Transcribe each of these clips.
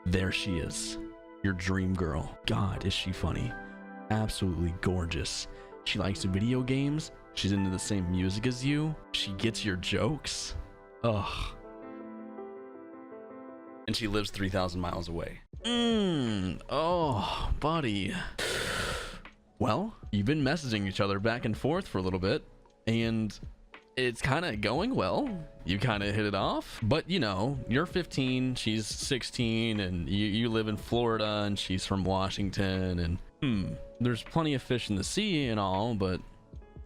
There she is, your dream girl. God, is she funny. Absolutely gorgeous. She likes video games. She's into the same music as you. She gets your jokes. Ugh. And she lives 3,000 miles away. Oh, buddy. Well, you've been messaging each other back and forth for a little bit, and it's kind of going well. You kind of hit it off, but you know, you're 15, she's 16, and you live in Florida, and she's from Washington, and there's plenty of fish in the sea and all, but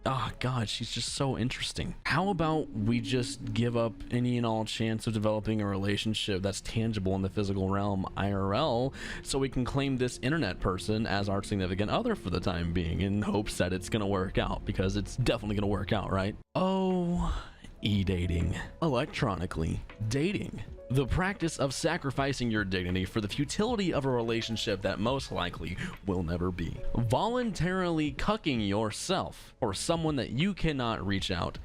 oh god, she's just so interesting. How about we just give up any and all chance of developing a relationship that's tangible in the physical realm, IRL, so we can claim this internet person as our significant other for the time being, in hopes that it's gonna work out, because it's definitely gonna work out, right? Oh, e-dating. Electronically dating. The practice of sacrificing your dignity for the futility of a relationship that most likely will never be. Voluntarily cucking yourself for someone that you cannot reach out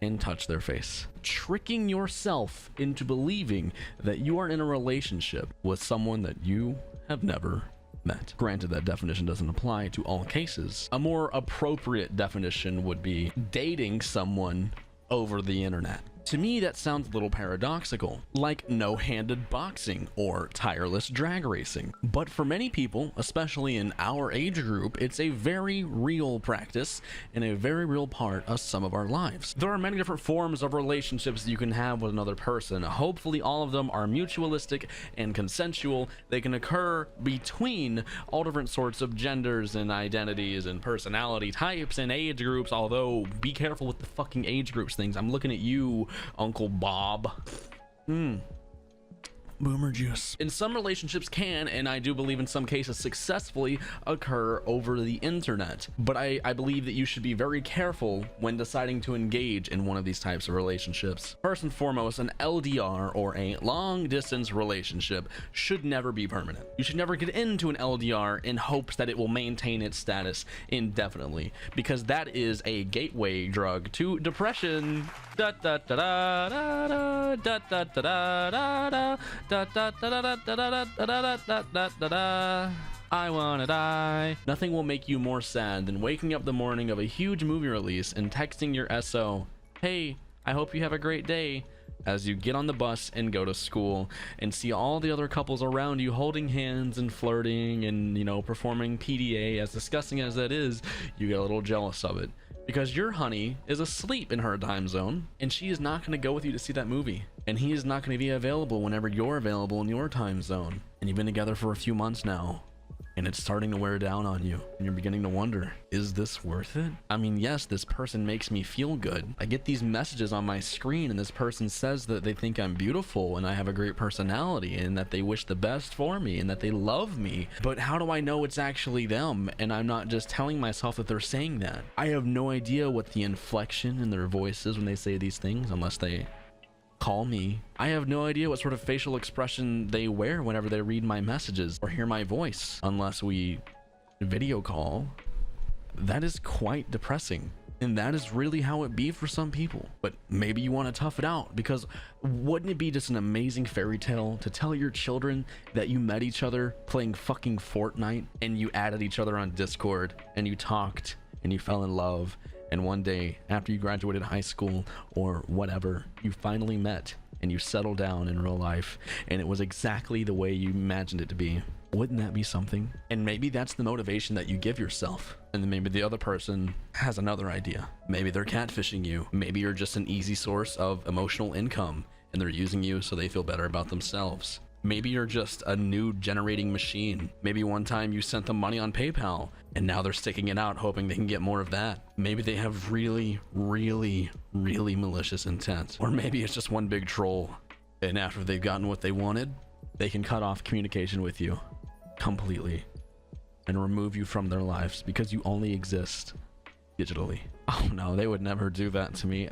and touch their face. Tricking yourself into believing that you are in a relationship with someone that you have never met. Granted, that definition doesn't apply to all cases. A more appropriate definition would be dating someone over the internet. To me, that sounds a little paradoxical, like no-handed boxing or tireless drag racing. But for many people, especially in our age group, it's a very real practice and a very real part of some of our lives. There are many different forms of relationships that you can have with another person. Hopefully all of them are mutualistic and consensual. They can occur between all different sorts of genders and identities and personality types and age groups, although be careful with the fucking age groups things. I'm looking at you, Uncle Bob. Boomer juice. And some relationships can, and I do believe in some cases successfully, occur over the internet. But I believe that you should be very careful when deciding to engage in one of these types of relationships. First and foremost, an LDR or a long distance relationship should never be permanent. You should never get into an LDR in hopes that it will maintain its status indefinitely, because that is a gateway drug to depression. Da da da da da da da da da da. Da, da, da, da, da, da, da, da, da, da, da. I wanna die. Nothing will make you more sad than waking up the morning of a huge movie release and texting your SO, "Hey, I hope you have a great day," as you get on the bus and go to school and see all the other couples around you holding hands and flirting and, you know, performing PDA. As disgusting as that is, you get a little jealous of it, because your honey is asleep in her time zone and she is not going to go with you to see that movie, and he is not going to be available whenever you're available in your time zone. And you've been together for a few months now, and it's starting to wear down on you, and you're beginning to wonder, is this worth it? I mean, yes, this person makes me feel good. I get these messages on my screen, and this person says that they think I'm beautiful and I have a great personality and that they wish the best for me and that they love me. But how do I know it's actually them and I'm not just telling myself that they're saying that? I have no idea what the inflection in their voice is when they say these things, unless they call me. I have no idea what sort of facial expression they wear whenever they read my messages or hear my voice, unless we video call. That is quite depressing, and that is really how it be for some people. But maybe you want to tough it out, because wouldn't it be just an amazing fairy tale to tell your children that you met each other playing fucking Fortnite, and you added each other on Discord, and you talked and you fell in love, and one day after you graduated high school or whatever, you finally met and you settled down in real life, and it was exactly the way you imagined it to be? Wouldn't that be something? And maybe that's the motivation that you give yourself, and then maybe the other person has another idea. Maybe they're catfishing you. Maybe you're just an easy source of emotional income and they're using you so they feel better about themselves. Maybe you're just a nude generating machine. Maybe one time you sent them money on PayPal and now they're sticking it out hoping they can get more of that. Maybe they have really, really, really malicious intent. Or maybe it's just one big troll, and after they've gotten what they wanted, they can cut off communication with you completely and remove you from their lives because you only exist digitally. Oh no, they would never do that to me.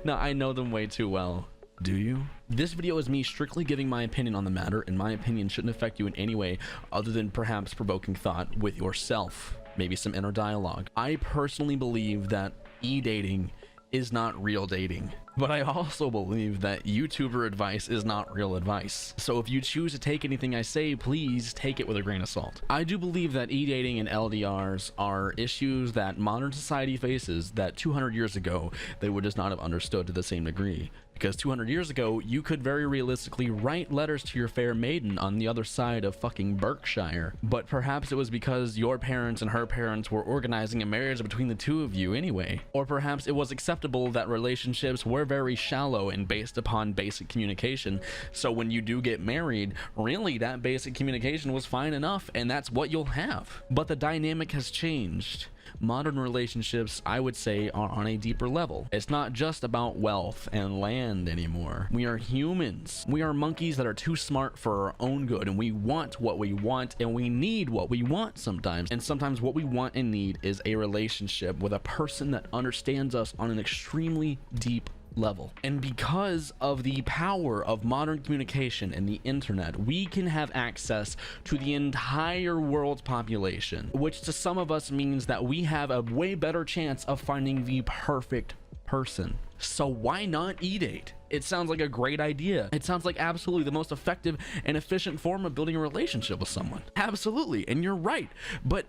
No, I know them way too well. Do you? This video is me strictly giving my opinion on the matter, and my opinion shouldn't affect you in any way other than perhaps provoking thought with yourself, maybe some inner dialogue. I personally believe that e-dating is not real dating. But I also believe that YouTuber advice is not real advice. So if you choose to take anything I say, please take it with a grain of salt. I do believe that e-dating and LDRs are issues that modern society faces that 200 years ago they would just not have understood to the same degree. Because 200 years ago, you could very realistically write letters to your fair maiden on the other side of fucking Berkshire. But perhaps it was because your parents and her parents were organizing a marriage between the two of you anyway. Or perhaps it was acceptable that relationships were very shallow and based upon basic communication. So when you do get married, really that basic communication was fine enough and that's what you'll have. But the dynamic has changed. Modern relationships, I would say, are on a deeper level. It's not just about wealth and land anymore. We are humans. We are monkeys that are too smart for our own good, and we want what we want and we need what we want sometimes. And sometimes what we want and need is a relationship with a person that understands us on an extremely deep level. And because of the power of modern communication and the internet, we can have access to the entire world's population, which to some of us means that we have a way better chance of finding the perfect person. So why not e-date? It sounds like a great idea. It sounds like absolutely the most effective and efficient form of building a relationship with someone. Absolutely, and you're right. But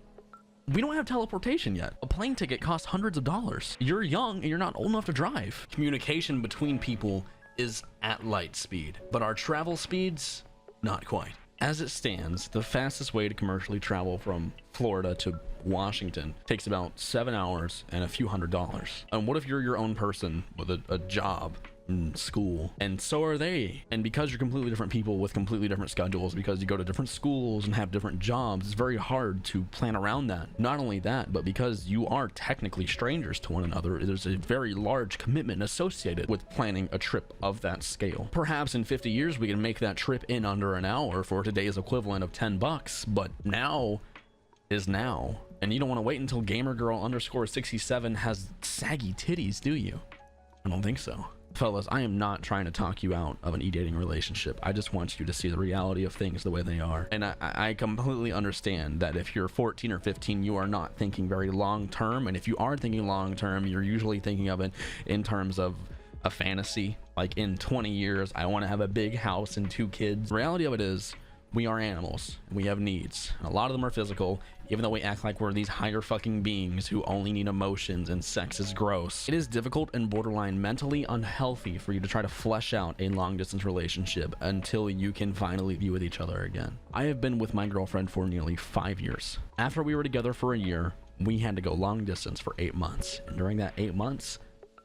we don't have teleportation yet. A plane ticket costs hundreds of dollars. You're young and you're not old enough to drive. Communication between people is at light speed, but our travel speeds, not quite. As it stands, the fastest way to commercially travel from Florida to Washington takes about 7 hours and a few $100s. And what if you're your own person with a job in school, and so are they? And because you're completely different people with completely different schedules, because you go to different schools and have different jobs, it's very hard to plan around that. Not only that, but because you are technically strangers to one another, there's a very large commitment associated with planning a trip of that scale. Perhaps in 50 years we can make that trip in under an hour for today's equivalent of $10, but now is now. And you don't want to wait until gamergirl_67 has saggy titties, do you? I don't think so. Fellas, I am not trying to talk you out of an e-dating relationship. I just want you to see the reality of things the way they are. And I completely understand that if you're 14 or 15, you are not thinking very long term. And if you are thinking long term, you're usually thinking of it in terms of a fantasy. Like in 20 years, I want to have a big house and 2 kids. The reality of it is, we are animals. We have needs. A lot of them are physical, even though we act like we're these higher fucking beings who only need emotions and sex is gross. It is difficult and borderline mentally unhealthy for you to try to flesh out a long distance relationship until you can finally be with each other again. I have been with my girlfriend for nearly 5 years. After we were together for a year, we had to go long distance for 8 months. And during that 8 months,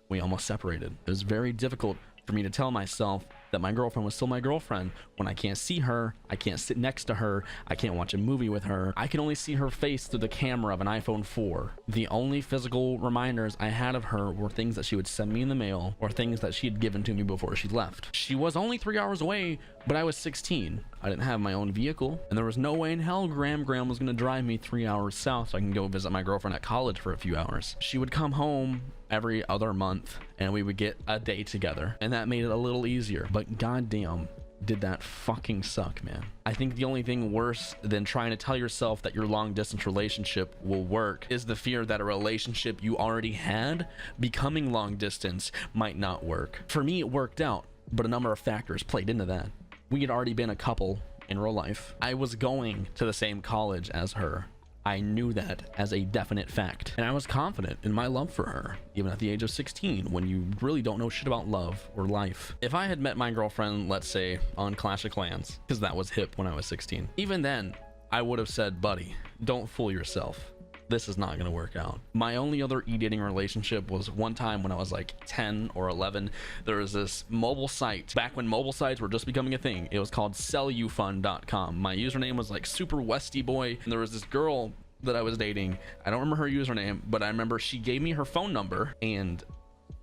we almost separated. It was very difficult for me to tell myself that my girlfriend was still my girlfriend when I can't see her, I can't sit next to her, I can't watch a movie with her, I can only see her face through the camera of an iPhone 4. The only physical reminders I had of her were things that she would send me in the mail or things that she had given to me before she left. She was only 3 hours away, but I was 16. I didn't have my own vehicle, and there was no way in hell Graham was gonna drive me 3 hours south so I can go visit my girlfriend at college for a few hours. She would come home every other month and we would get a day together, and that made it a little easier. But goddamn, did that fucking suck, man. I think the only thing worse than trying to tell yourself that your long distance relationship will work is the fear that a relationship you already had becoming long distance might not work. For me, it worked out, but a number of factors played into that. We had already been a couple in real life. I was going to the same college as her. I knew that as a definite fact, and I was confident in my love for her, even at the age of 16, when you really don't know shit about love or life. If I had met my girlfriend, let's say, on Clash of Clans, because that was hip when I was 16, even then, I would have said, buddy, don't fool yourself. This is not going to work out. My only other e-dating relationship was one time when I was like 10 or 11. There was this mobile site back when mobile sites were just becoming a thing. It was called sellyoufun.com. My username was like Super Westy Boy, and there was this girl that I was dating. I don't remember her username, but I remember she gave me her phone number and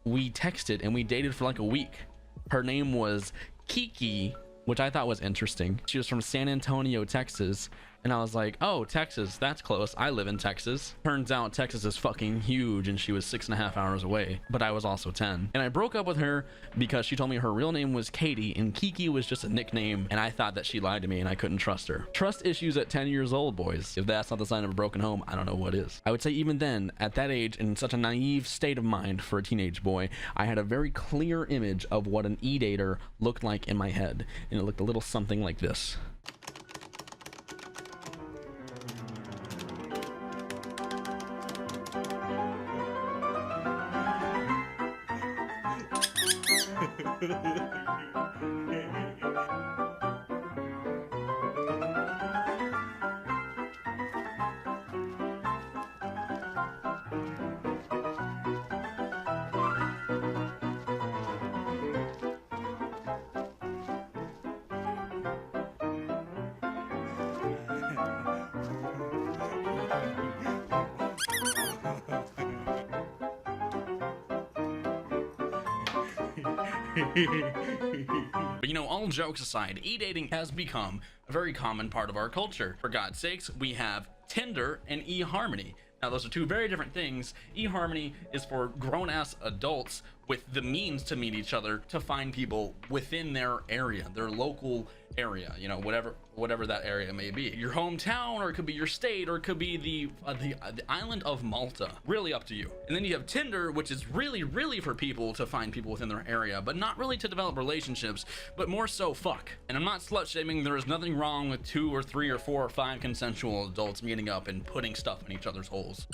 we texted and we dated for like a week. Her name was Kiki, which I thought was interesting. She was from San Antonio, Texas, And I was like, oh, Texas, that's close. I live in Texas. Turns out Texas is fucking huge, and she was 6.5 hours away, but I was also 10. And I broke up with her because she told me her real name was Katie and Kiki was just a nickname, and I thought that she lied to me and I couldn't trust her. Trust issues at 10 years old, boys. If that's not the sign of a broken home, I don't know what is. I would say even then, at that age, in such a naive state of mind for a teenage boy, I had a very clear image of what an e-dater looked like in my head, and it looked a little something like this. But you know, all jokes aside, e-dating has become a very common part of our culture. For God's sakes, we have Tinder and eHarmony. Now, those are two very different things. eHarmony is for grown-ass adults with the means to meet each other, to find people within their area, their local area, you know, whatever that area may be. Your hometown, or it could be your state, or it could be the island of Malta. Really up to you. And then you have Tinder, which is really for people to find people within their area, but not really to develop relationships, but more so fuck. And I'm not slut shaming. There is nothing wrong with 2 or 3 or 4 or 5 consensual adults meeting up and putting stuff in each other's holes.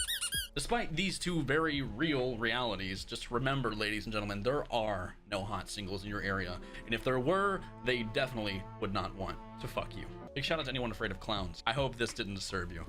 Despite these two very real realities, just remember, ladies and gentlemen, there are no hot singles in your area. And if there were, they definitely would not want to fuck you. Big shout out to anyone afraid of clowns. I hope this didn't disturb you.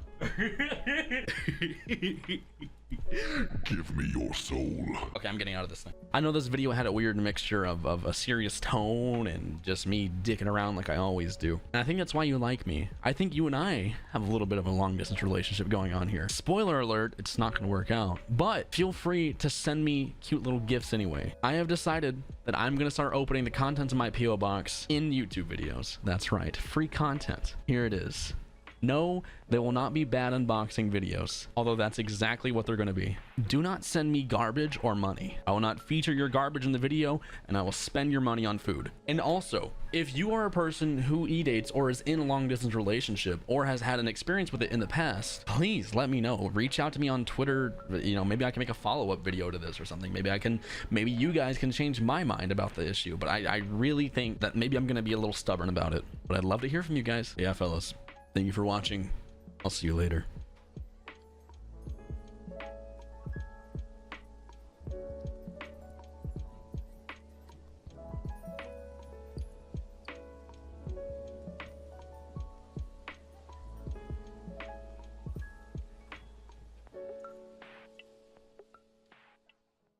Give me your soul. Okay, I'm getting out of this thing. I know this video had a weird mixture of a serious tone and just me dicking around like I always do. And I think that's why you like me. I think you and I have a little bit of a long distance relationship going on here. Spoiler alert, it's not gonna work out. But feel free to send me cute little gifts anyway. I have decided that I'm gonna start opening the contents of my PO box in YouTube videos. That's right, free content. Here it is. No, they will not be bad unboxing videos, although that's exactly what they're going to be. Do not send me garbage or money. I will not feature your garbage in the video, and I will spend your money on food. And also, if you are a person who e-dates or is in a long-distance relationship or has had an experience with it in the past, please let me know. Reach out to me on Twitter. You know, maybe I can make a follow-up video to this or something. Maybe you guys can change my mind about the issue, but I really think that maybe I'm going to be a little stubborn about it. But I'd love to hear from you guys. Yeah, fellas. Thank you for watching. I'll see you later.